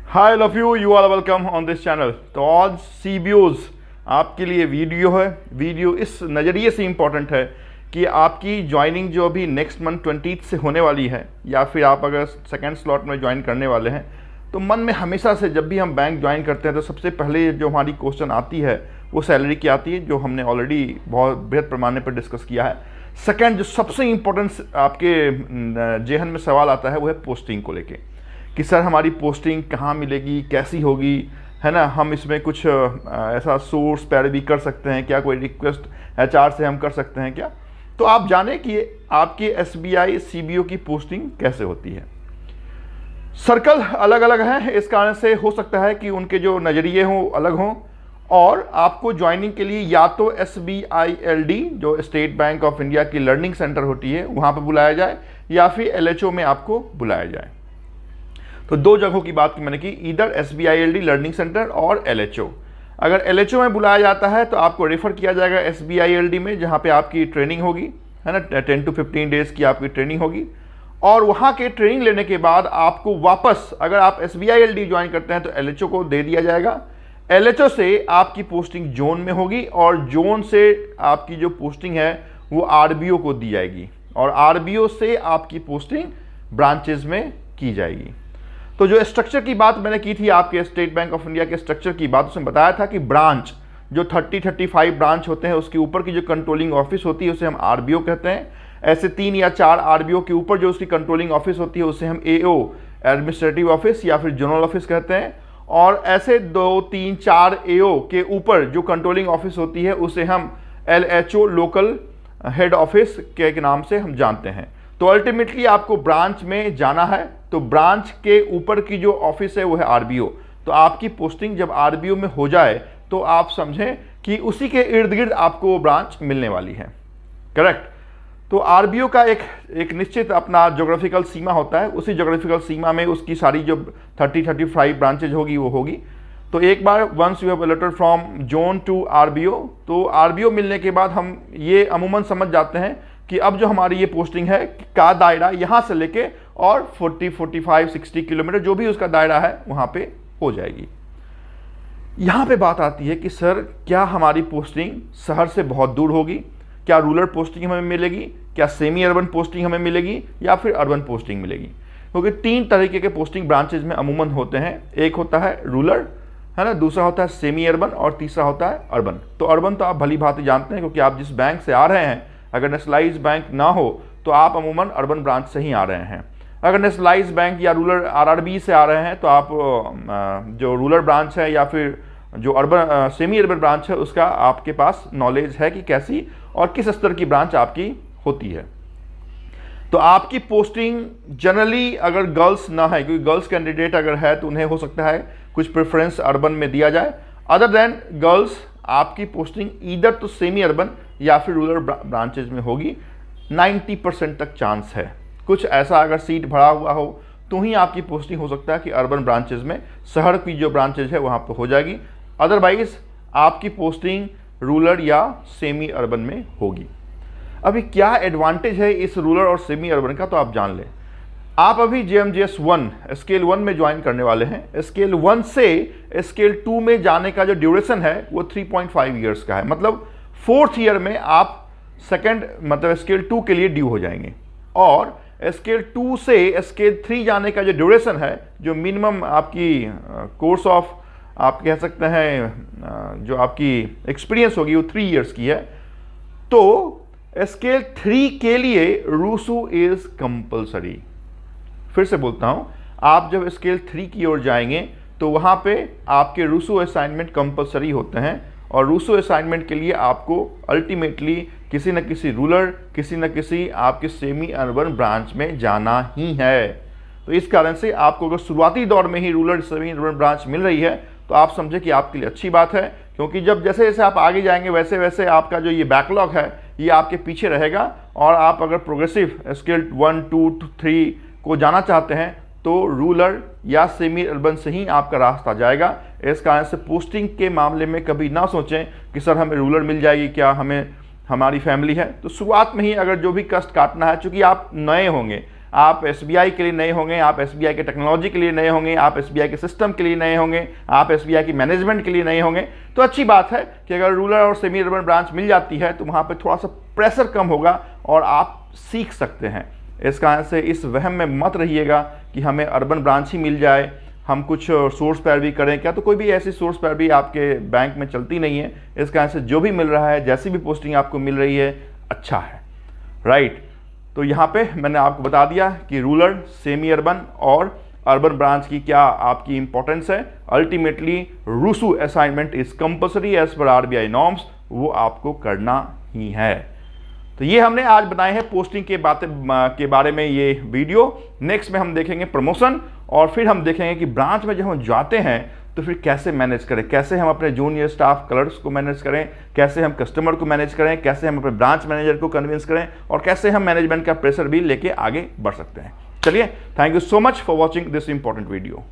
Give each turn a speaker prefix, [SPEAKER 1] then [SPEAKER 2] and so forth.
[SPEAKER 1] Hi love you you are welcome on this channel. तो आज CBOs आपके लिए वीडियो है। वीडियो इस नज़रिए से इम्पॉर्टेंट है कि आपकी ज्वाइनिंग जो अभी नेक्स्ट मंथ 20 से होने वाली है, या फिर आप अगर सेकेंड स्लॉट में ज्वाइन करने वाले हैं, तो मन में हमेशा से जब भी हम बैंक ज्वाइन करते हैं तो सबसे पहले जो हमारी क्वेश्चन आती है वो सैलरी की आती है, जो हमने ऑलरेडी बहुत बृहद पैमाने पर डिस्कस किया है। सेकेंड जो सबसे इम्पोर्टेंट आपके जेहन में सवाल आता है वो है पोस्टिंग को लेके, कि सर हमारी पोस्टिंग कहाँ मिलेगी, कैसी होगी, है ना। हम इसमें कुछ ऐसा सोर्स पैरवी कर सकते हैं क्या, कोई रिक्वेस्ट HR से हम कर सकते हैं क्या। तो आप जाने कि आपके SBI CBO की पोस्टिंग कैसे होती है। सर्कल अलग अलग हैं, इस कारण से हो सकता है कि उनके जो नज़रिए हों अलग हों, और आपको ज्वाइनिंग के लिए या तो SBILD जो स्टेट बैंक ऑफ इंडिया की लर्निंग सेंटर होती है वहाँ पर बुलाया जाए, या फिर LHO में आपको बुलाया जाए। तो दो जगहों की बात मैंने की, इधर SBILD लर्निंग सेंटर और LHO। अगर LHO में बुलाया जाता है तो आपको रेफ़र किया जाएगा SBILD में, जहाँ पे आपकी ट्रेनिंग होगी, है ना। 10 to 15 डेज़ की आपकी ट्रेनिंग होगी, और वहाँ के ट्रेनिंग लेने के बाद आपको वापस, अगर आप SBILD ज्वाइन करते हैं तो LHO को दे दिया जाएगा। LHO से आपकी पोस्टिंग जोन में होगी, और जोन से आपकी जो पोस्टिंग है वो RBO को दी जाएगी, और RBO से आपकी पोस्टिंग ब्रांचेज में की जाएगी। तो जो स्ट्रक्चर की बात मैंने की थी, आपके स्टेट बैंक ऑफ इंडिया के स्ट्रक्चर की बात, उसमें बताया था कि ब्रांच जो 30-35 ब्रांच होते हैं, उसके ऊपर की जो कंट्रोलिंग ऑफिस होती है उसे हम RBO कहते हैं। ऐसे 3 या 4 RBO के ऊपर जो उसकी कंट्रोलिंग ऑफिस होती है उसे हम AO एडमिनिस्ट्रेटिव ऑफिस या फिर जनरल ऑफिस कहते हैं। और ऐसे 2, 3, 4 AO के ऊपर जो कंट्रोलिंग ऑफिस होती है उसे हम LHO लोकल हेड ऑफिस के नाम से हम जानते हैं। तो अल्टीमेटली आपको ब्रांच में जाना है, तो ब्रांच के ऊपर की जो ऑफिस है वो है RBO। तो आपकी पोस्टिंग जब RBO में हो जाए तो आप समझें कि उसी के इर्द गिर्द आपको ब्रांच मिलने वाली है, करेक्ट। तो RBO का एक निश्चित अपना ज्योग्राफिकल सीमा होता है, उसी ज्योग्राफिकल सीमा में उसकी सारी जो 30-35 ब्रांचेज होगी वो होगी। तो एक बार once you have a letter from zone to RBO, तो RBO मिलने के बाद हम ये अमूमन समझ जाते हैं कि अब जो हमारी ये पोस्टिंग है का दायरा यहाँ से लेके और 40, 45, 60 किलोमीटर जो भी उसका दायरा है वहाँ पे हो जाएगी। यहाँ पे बात आती है कि सर क्या हमारी पोस्टिंग शहर से बहुत दूर होगी, क्या रूरल पोस्टिंग हमें मिलेगी, क्या सेमी अर्बन पोस्टिंग हमें मिलेगी, या फिर अर्बन पोस्टिंग मिलेगी। क्योंकि 3 तरीके के पोस्टिंग ब्रांचेज में अमूमन होते हैं। एक होता है रूरल, है ना, दूसरा होता है सेमी अर्बन, और तीसरा होता है अर्बन। तो अर्बन तो आप भली भांति जानते हैं, क्योंकि आप जिस बैंक से आ रहे हैं, अगर नेशनलाइज बैंक ना हो तो आप अमूमन अर्बन ब्रांच से ही आ रहे हैं। अगर नेशनलाइज बैंक या रूरल RRB से आ रहे हैं तो आप जो रूरल ब्रांच है या फिर जो अर्बन सेमी अर्बन ब्रांच है उसका आपके पास नॉलेज है कि कैसी और किस स्तर की ब्रांच आपकी होती है। तो आपकी पोस्टिंग जनरली अगर गर्ल्स ना है, क्योंकि गर्ल्स कैंडिडेट अगर है तो उन्हें हो सकता है कुछ प्रेफरेंस अर्बन में दिया जाए। अदर देन गर्ल्स आपकी पोस्टिंग इधर तो सेमी अर्बन या फिर रूरल ब्रांचेज में होगी। 90% तक चांस है। कुछ ऐसा अगर सीट भरा हुआ हो तो ही आपकी पोस्टिंग हो सकता है कि अर्बन ब्रांचेज में, शहर की जो ब्रांचेज है वहाँ पर हो जाएगी। अदरवाइज आपकी पोस्टिंग रूरल या सेमी अर्बन में होगी। अभी क्या एडवांटेज है इस रूरल और सेमी अर्बन का, तो आप जान लें। आप अभी JMJS 1 स्केल 1 में ज्वाइन करने वाले हैं। स्केल 1 से स्केल 2 में जाने का जो ड्यूरेशन है वो 3.5 ईयर्स का है। मतलब 4th ईयर में आप स्केल 2 के लिए ड्यू हो जाएंगे, और स्केल 2 से स्केल 3 जाने का जो ड्यूरेशन है, जो मिनिमम आपकी कोर्स ऑफ आप कह सकते हैं जो आपकी एक्सपीरियंस होगी वो 3 ईयर्स की है। तो स्केल 3 के लिए रूसू इज कंपल्सरी। फिर से बोलता हूं, आप जब स्केल 3 की ओर जाएंगे तो वहां पे आपके रूसो असाइनमेंट कंपलसरी होते हैं, और रूसो असाइनमेंट के लिए आपको अल्टीमेटली किसी न किसी रूरल, किसी न किसी आपके सेमी अर्बन ब्रांच में जाना ही है। तो इस कारण से आपको अगर शुरुआती दौर में ही रूरल सेमी अर्बन ब्रांच मिल रही है तो आप समझे कि आपके लिए अच्छी बात है, क्योंकि जब जैसे जैसे आप आगे जाएंगे वैसे वैसे आपका जो ये बैकलॉग है ये आपके पीछे रहेगा, और आप अगर प्रोग्रेसिव स्केल 1, 2, 3 को जाना चाहते हैं तो रूरल या सेमी अर्बन से ही आपका रास्ता जाएगा। इस कारण से पोस्टिंग के मामले में कभी ना सोचें कि सर हमें रूरल मिल जाएगी क्या, हमें हमारी फैमिली है। तो शुरुआत में ही अगर जो भी कष्ट काटना है, चूँकि आप नए होंगे, आप SBI के लिए नए होंगे, आप SBI के टेक्नोलॉजी के लिए नए होंगे, आप SBI के सिस्टम के लिए नए होंगे, आप SBI की मैनेजमेंट के लिए नए होंगे, तो अच्छी बात है कि अगर रूरल और सेमी अर्बन ब्रांच मिल जाती है तो वहाँ पे थोड़ा सा प्रेशर कम होगा और आप सीख सकते हैं। इस कारण से इस वहम में मत रहिएगा कि हमें अर्बन ब्रांच ही मिल जाए, हम कुछ सोर्स पैरवी करें क्या, तो कोई भी ऐसी सोर्स पैरवी आपके बैंक में चलती नहीं है। इस कारण से जो भी मिल रहा है, जैसी भी पोस्टिंग आपको मिल रही है, अच्छा है, राइट। तो यहाँ पे मैंने आपको बता दिया कि रूरल, सेमी अर्बन और अर्बन ब्रांच की क्या आपकी इंपॉर्टेंस है। अल्टीमेटली रूसू assignment is compulsory as per RBI norms, वो आपको करना ही है। तो ये हमने आज बनाए हैं पोस्टिंग के बारे में ये वीडियो। नेक्स्ट में हम देखेंगे प्रमोशन, और फिर हम देखेंगे कि ब्रांच में जब हम जाते हैं तो फिर कैसे मैनेज करें, कैसे हम अपने जूनियर स्टाफ कलर्स को मैनेज करें, कैसे हम कस्टमर को मैनेज करें, कैसे हम अपने ब्रांच मैनेजर को कन्विंस करें, और कैसे हम मैनेजमेंट का प्रेशर भी लेके आगे बढ़ सकते हैं। चलिए, thank you so much for watching this important video.